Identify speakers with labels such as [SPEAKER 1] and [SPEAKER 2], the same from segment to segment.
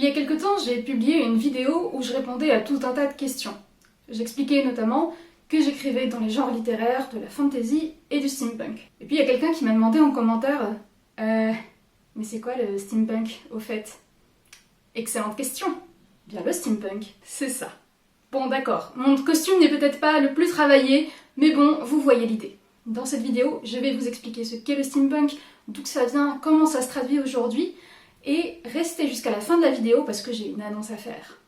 [SPEAKER 1] y a quelque temps, j'ai publié une vidéo où je répondais à tout un tas de questions. J'expliquais notamment que j'écrivais dans les genres littéraires de la fantasy et du steampunk. Et puis il y a quelqu'un qui m'a demandé en commentaire mais c'est quoi le steampunk au fait? Excellente question. Bien le steampunk, c'est ça. Bon d'accord, mon costume n'est peut-être pas le plus travaillé, mais bon, vous voyez l'idée. Dans cette vidéo, je vais vous expliquer ce qu'est le steampunk, d'où ça vient, comment ça se traduit aujourd'hui, et restez jusqu'à la fin de la vidéo parce que j'ai une annonce à faire.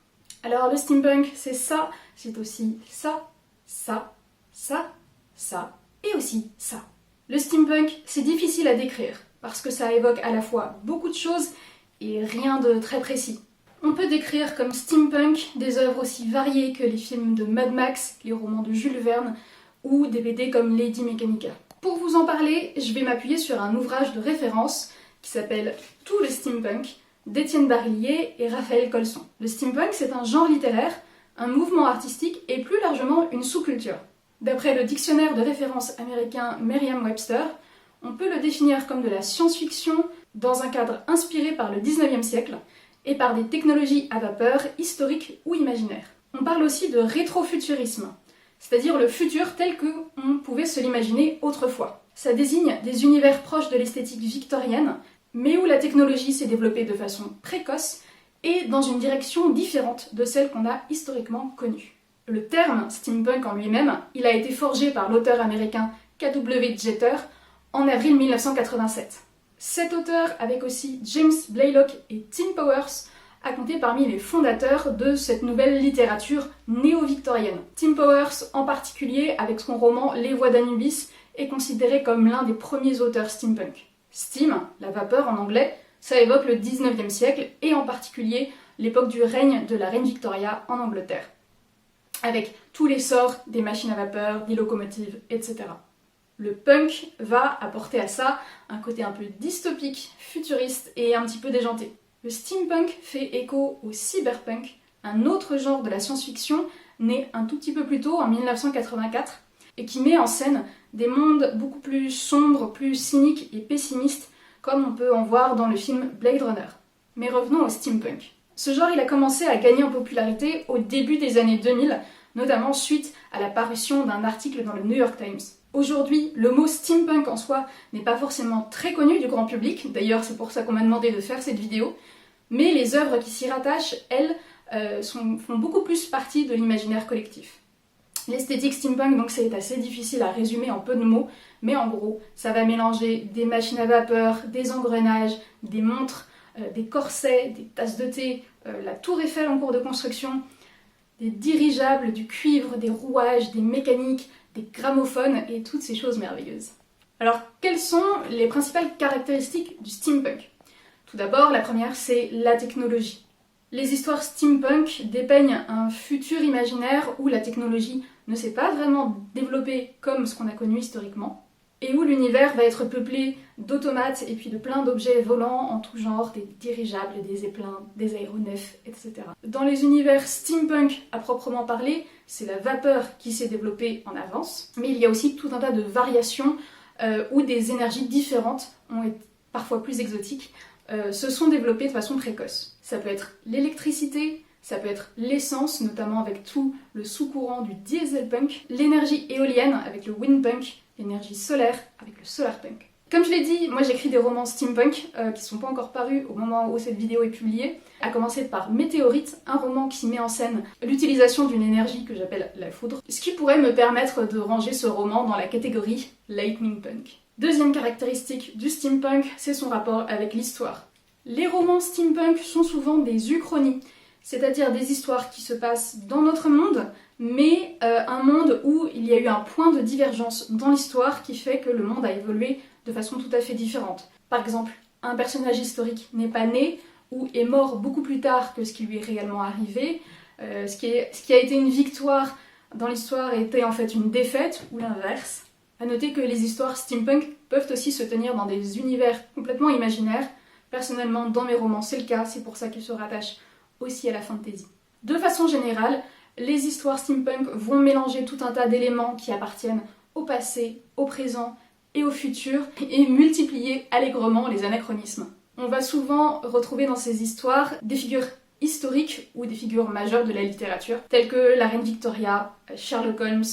[SPEAKER 1] Alors le steampunk, c'est ça, c'est aussi ça, ça, ça, ça, et aussi ça. Le steampunk, c'est difficile à décrire, parce que ça évoque à la fois beaucoup de choses et rien de très précis. On peut décrire comme steampunk des œuvres aussi variées que les films de Mad Max, les romans de Jules Verne, ou des BD comme Lady Mechanica. Pour vous en parler, je vais m'appuyer sur un ouvrage de référence qui s'appelle Tout le steampunk d'Étienne Barillier et Raphaël Colson. Le steampunk, c'est un genre littéraire, un mouvement artistique et plus largement une sous-culture. D'après le dictionnaire de référence américain Merriam-Webster, on peut le définir comme de la science-fiction dans un cadre inspiré par le 19e siècle et par des technologies à vapeur historiques ou imaginaires. On parle aussi de rétrofuturisme, c'est-à-dire le futur tel qu'on pouvait se l'imaginer autrefois. Ça désigne des univers proches de l'esthétique victorienne, mais où la technologie s'est développée de façon précoce et dans une direction différente de celle qu'on a historiquement connue. Le terme steampunk en lui-même, il a été forgé par l'auteur américain K.W. Jeter en avril 1987. Cet auteur, avec aussi James Blaylock et Tim Powers, a compté parmi les fondateurs de cette nouvelle littérature néo-victorienne. Tim Powers, en particulier, avec son roman Les Voix d'Anubis, est considéré comme l'un des premiers auteurs steampunk. Steam, la vapeur en anglais, ça évoque le 19e siècle et en particulier l'époque du règne de la reine Victoria en Angleterre, avec tous les sorts des machines à vapeur, des locomotives, etc. Le punk va apporter à ça un côté un peu dystopique, futuriste et un petit peu déjanté. Le steampunk fait écho au cyberpunk, un autre genre de la science-fiction né un tout petit peu plus tôt, en 1984, et qui met en scène des mondes beaucoup plus sombres, plus cyniques et pessimistes, comme on peut en voir dans le film Blade Runner. Mais revenons au steampunk. Ce genre, il a commencé à gagner en popularité au début des années 2000, notamment suite à la parution d'un article dans le New York Times. Aujourd'hui, le mot steampunk en soi n'est pas forcément très connu du grand public, d'ailleurs c'est pour ça qu'on m'a demandé de faire cette vidéo, mais les œuvres qui s'y rattachent, elles, font beaucoup plus partie de l'imaginaire collectif. L'esthétique steampunk, donc c'est assez difficile à résumer en peu de mots, mais en gros, ça va mélanger des machines à vapeur, des engrenages, des montres, des corsets, des tasses de thé, la tour Eiffel en cours de construction, des dirigeables, du cuivre, des rouages, des mécaniques, des gramophones et toutes ces choses merveilleuses. Alors, quelles sont les principales caractéristiques du steampunk? Tout d'abord, la première, c'est la technologie. Les histoires steampunk dépeignent un futur imaginaire où la technologie ne s'est pas vraiment développée comme ce qu'on a connu historiquement, et où l'univers va être peuplé d'automates et puis de plein d'objets volants en tout genre, des dirigeables, des zeppelins, des aéronefs, etc. Dans les univers steampunk à proprement parler, c'est la vapeur qui s'est développée en avance, mais il y a aussi tout un tas de variations où des énergies différentes, parfois plus exotiques, se sont développées de façon précoce. Ça peut être l'électricité, ça peut être l'essence, notamment avec tout le sous-courant du dieselpunk, l'énergie éolienne avec le windpunk, l'énergie solaire avec le solarpunk. Comme je l'ai dit, moi j'écris des romans steampunk qui ne sont pas encore parus au moment où cette vidéo est publiée, à commencer par Météorite, un roman qui met en scène l'utilisation d'une énergie que j'appelle la foudre, ce qui pourrait me permettre de ranger ce roman dans la catégorie lightning punk. Deuxième caractéristique du steampunk, c'est son rapport avec l'histoire. Les romans steampunk sont souvent des uchronies, c'est-à-dire des histoires qui se passent dans notre monde, mais un monde où il y a eu un point de divergence dans l'histoire qui fait que le monde a évolué de façon tout à fait différente. Par exemple, un personnage historique n'est pas né ou est mort beaucoup plus tard que ce qui lui est réellement arrivé. Ce qui a été une victoire dans l'histoire était en fait une défaite ou l'inverse. À noter que les histoires steampunk peuvent aussi se tenir dans des univers complètement imaginaires. Personnellement, dans mes romans, c'est le cas, c'est pour ça qu'ils se rattachent aussi à la fantasy. De façon générale, les histoires steampunk vont mélanger tout un tas d'éléments qui appartiennent au passé, au présent et au futur, et multiplier allègrement les anachronismes. On va souvent retrouver dans ces histoires des figures historiques ou des figures majeures de la littérature, telles que la reine Victoria, Sherlock Holmes,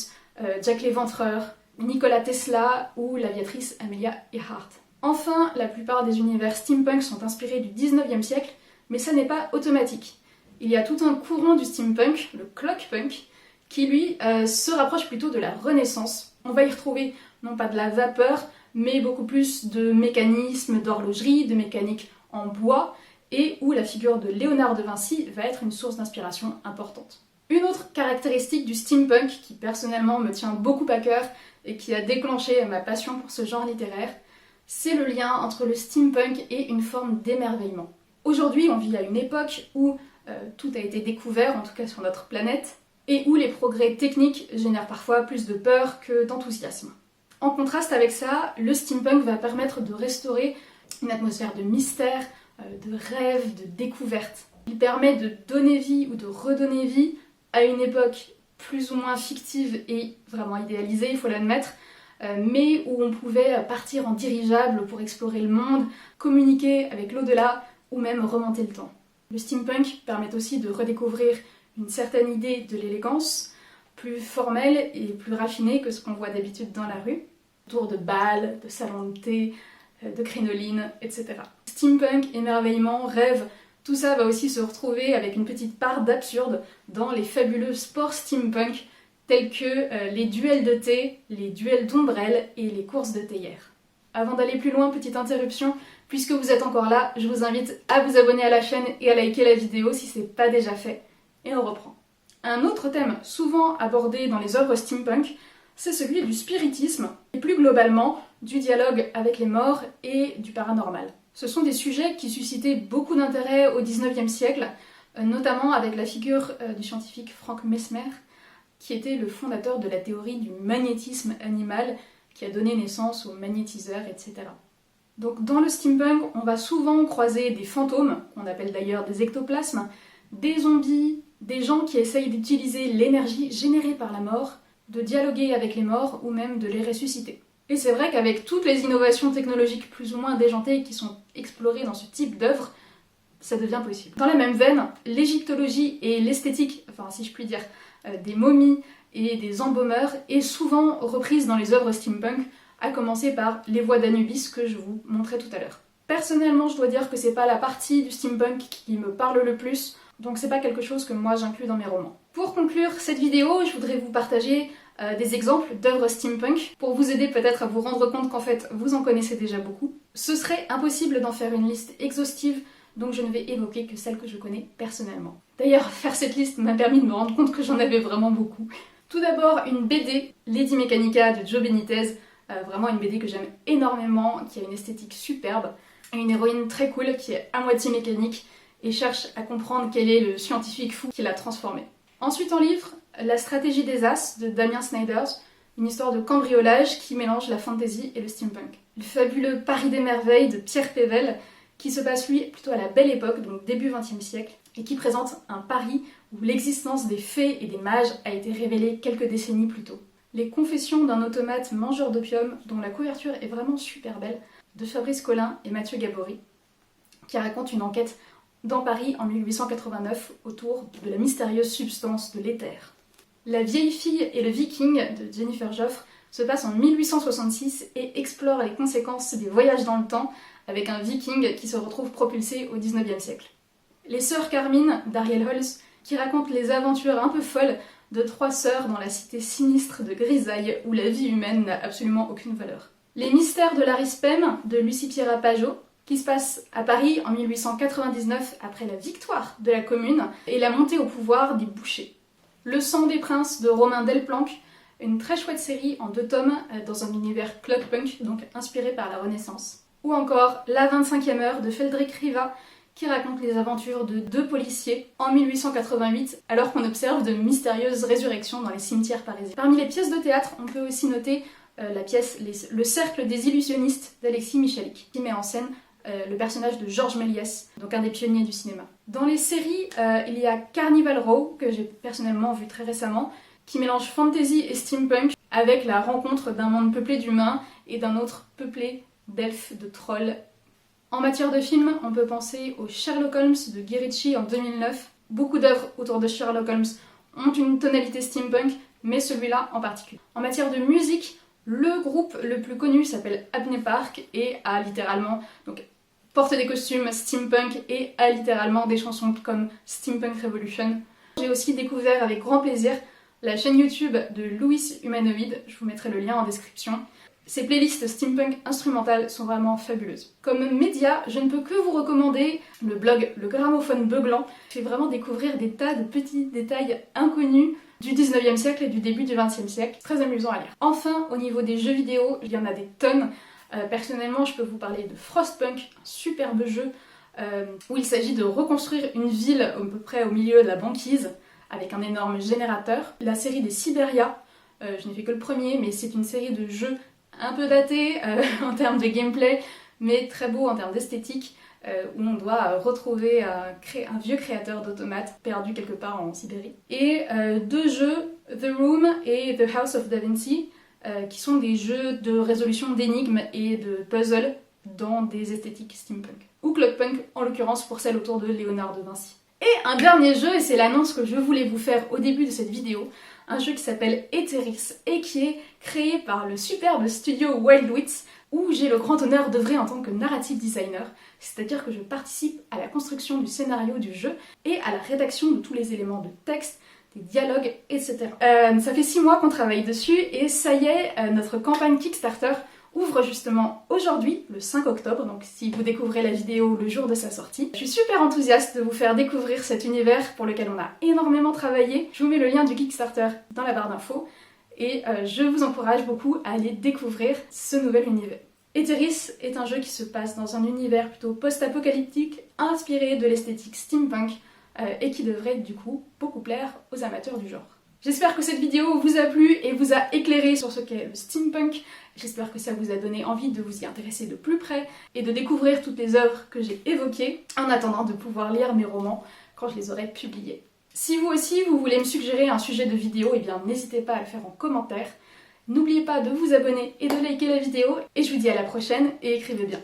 [SPEAKER 1] Jack l'Éventreur, Nikola Tesla ou l'aviatrice Amelia Earhart. Enfin, la plupart des univers steampunk sont inspirés du 19e siècle, mais ça n'est pas automatique. Il y a tout un courant du steampunk, le clockpunk, qui lui se rapproche plutôt de la Renaissance. On va y retrouver non pas de la vapeur, mais beaucoup plus de mécanismes, d'horlogerie, de mécanique en bois, et où la figure de Léonard de Vinci va être une source d'inspiration importante. Une autre caractéristique du steampunk qui personnellement me tient beaucoup à cœur et qui a déclenché ma passion pour ce genre littéraire, c'est le lien entre le steampunk et une forme d'émerveillement. Aujourd'hui, on vit à une époque où tout a été découvert, en tout cas sur notre planète, et où les progrès techniques génèrent parfois plus de peur que d'enthousiasme. En contraste avec ça, le steampunk va permettre de restaurer une atmosphère de mystère, de rêve, de découverte. Il permet de donner vie ou de redonner vie à une époque plus ou moins fictive et vraiment idéalisée, il faut l'admettre, mais où on pouvait partir en dirigeable pour explorer le monde, communiquer avec l'au-delà ou même remonter le temps. Le steampunk permet aussi de redécouvrir une certaine idée de l'élégance, plus formelle et plus raffinée que ce qu'on voit d'habitude dans la rue, autour de bals, de salons de thé, de crinolines, etc. Steampunk, émerveillement, rêve, tout ça va aussi se retrouver avec une petite part d'absurde dans les fabuleux sports steampunk tels que les duels de thé, les duels d'ombrelles et les courses de théière. Avant d'aller plus loin, petite interruption, puisque vous êtes encore là, je vous invite à vous abonner à la chaîne et à liker la vidéo si ce n'est pas déjà fait. Et on reprend. Un autre thème souvent abordé dans les œuvres steampunk, c'est celui du spiritisme, et plus globalement du dialogue avec les morts et du paranormal. Ce sont des sujets qui suscitaient beaucoup d'intérêt au XIXe siècle, notamment avec la figure du scientifique Frank Mesmer, qui était le fondateur de la théorie du magnétisme animal, qui a donné naissance aux magnétiseurs, etc. Donc dans le steampunk, on va souvent croiser des fantômes, qu'on appelle d'ailleurs des ectoplasmes, des zombies, des gens qui essayent d'utiliser l'énergie générée par la mort, de dialoguer avec les morts ou même de les ressusciter. Et c'est vrai qu'avec toutes les innovations technologiques plus ou moins déjantées qui sont explorées dans ce type d'œuvre, ça devient possible. Dans la même veine, l'égyptologie et l'esthétique, enfin si je puis dire, des momies et des embaumeurs est souvent reprise dans les œuvres steampunk, à commencer par les voix d'Anubis que je vous montrais tout à l'heure. Personnellement, je dois dire que c'est pas la partie du steampunk qui me parle le plus, donc c'est pas quelque chose que moi j'inclus dans mes romans. Pour conclure cette vidéo, je voudrais vous partager des exemples d'œuvres steampunk pour vous aider peut-être à vous rendre compte qu'en fait vous en connaissez déjà beaucoup. Ce serait impossible d'en faire une liste exhaustive, donc je ne vais évoquer que celles que je connais personnellement. D'ailleurs, faire cette liste m'a permis de me rendre compte que j'en avais vraiment beaucoup. Tout d'abord, une BD, Lady Mechanica de Joe Benitez, vraiment une BD que j'aime énormément, qui a une esthétique superbe, et une héroïne très cool qui est à moitié mécanique et cherche à comprendre quel est le scientifique fou qui l'a transformée. Ensuite en livre, La stratégie des As de Damien Snyders, une histoire de cambriolage qui mélange la fantasy et le steampunk. Le fabuleux Paris des merveilles de Pierre Pével, qui se passe lui plutôt à la belle époque, donc début XXe siècle, et qui présente un Paris où l'existence des fées et des mages a été révélée quelques décennies plus tôt. Les confessions d'un automate mangeur d'opium, dont la couverture est vraiment super belle, de Fabrice Collin et Mathieu Gabory, qui raconte une enquête dans Paris en 1889 autour de la mystérieuse substance de l'éther. La vieille fille et le viking de Jennifer Joffre se passe en 1866 et explore les conséquences des voyages dans le temps avec un viking qui se retrouve propulsé au 19e siècle. Les sœurs Carmine d'Ariel Holz qui racontent les aventures un peu folles de trois sœurs dans la cité sinistre de Grisaille où la vie humaine n'a absolument aucune valeur. Les mystères de Larry Spem de Lucie Pierra Pajot qui se passe à Paris en 1899 après la victoire de la Commune et la montée au pouvoir des Bouchers. Le sang des princes de Romain Delplanque, une très chouette série en 2 tomes dans un univers clockpunk, donc inspiré par la Renaissance. Ou encore La 25e heure de Feldrik Riva, qui raconte les aventures de 2 policiers en 1888, alors qu'on observe de mystérieuses résurrections dans les cimetières parisiens. Parmi les pièces de théâtre, on peut aussi noter la pièce Le Cercle des illusionnistes d'Alexis Michalik, qui met en scène le personnage de Georges Méliès, donc un des pionniers du cinéma. Dans les séries, il y a Carnival Row, que j'ai personnellement vu très récemment, qui mélange fantasy et steampunk avec la rencontre d'un monde peuplé d'humains et d'un autre peuplé d'elfes, de trolls. En matière de films, on peut penser au Sherlock Holmes de Guy Ritchie en 2009. Beaucoup d'œuvres autour de Sherlock Holmes ont une tonalité steampunk, mais celui-là en particulier. En matière de musique, le groupe le plus connu s'appelle Abney Park et a littéralement porte des costumes steampunk et a littéralement des chansons comme Steampunk Revolution. J'ai aussi découvert avec grand plaisir la chaîne YouTube de Louis Humanoid, je vous mettrai le lien en description. Ces playlists steampunk instrumentales sont vraiment fabuleuses. Comme média, je ne peux que vous recommander le blog Le Gramophone Beuglant, qui fait vraiment découvrir des tas de petits détails inconnus du 19e siècle et du début du 20e siècle. Très amusant à lire. Enfin, au niveau des jeux vidéo, il y en a des tonnes. Personnellement, je peux vous parler de Frostpunk, un superbe jeu où il s'agit de reconstruire une ville à peu près au milieu de la banquise avec un énorme générateur. La série des Siberia, je n'ai fait que le premier, mais c'est une série de jeux un peu datés en termes de gameplay, mais très beau en termes d'esthétique, où on doit retrouver un vieux créateur d'automates perdu quelque part en Sibérie. Et deux jeux, The Room et The House of Da Vinci, qui sont des jeux de résolution d'énigmes et de puzzles dans des esthétiques steampunk. Ou clockpunk, en l'occurrence pour celle autour de Léonard de Vinci. Et un dernier jeu, et c'est l'annonce que je voulais vous faire au début de cette vidéo, un jeu qui s'appelle Etheris et qui est créé par le superbe studio Wild Wits, où j'ai le grand honneur d'œuvrer en tant que narrative designer, c'est-à-dire que je participe à la construction du scénario du jeu et à la rédaction de tous les éléments de texte, des dialogues, etc. Ça fait 6 mois qu'on travaille dessus et ça y est, notre campagne Kickstarter ouvre justement aujourd'hui, le 5 octobre, donc si vous découvrez la vidéo le jour de sa sortie. Je suis super enthousiaste de vous faire découvrir cet univers pour lequel on a énormément travaillé. Je vous mets le lien du Kickstarter dans la barre d'infos et je vous encourage beaucoup à aller découvrir ce nouvel univers. Etheris est un jeu qui se passe dans un univers plutôt post-apocalyptique, inspiré de l'esthétique steampunk, et qui devrait du coup beaucoup plaire aux amateurs du genre. J'espère que cette vidéo vous a plu et vous a éclairé sur ce qu'est le steampunk. J'espère que ça vous a donné envie de vous y intéresser de plus près et de découvrir toutes les œuvres que j'ai évoquées, en attendant de pouvoir lire mes romans quand je les aurai publiés. Si vous aussi vous voulez me suggérer un sujet de vidéo, eh bien n'hésitez pas à le faire en commentaire. N'oubliez pas de vous abonner et de liker la vidéo, et je vous dis à la prochaine et écrivez bien.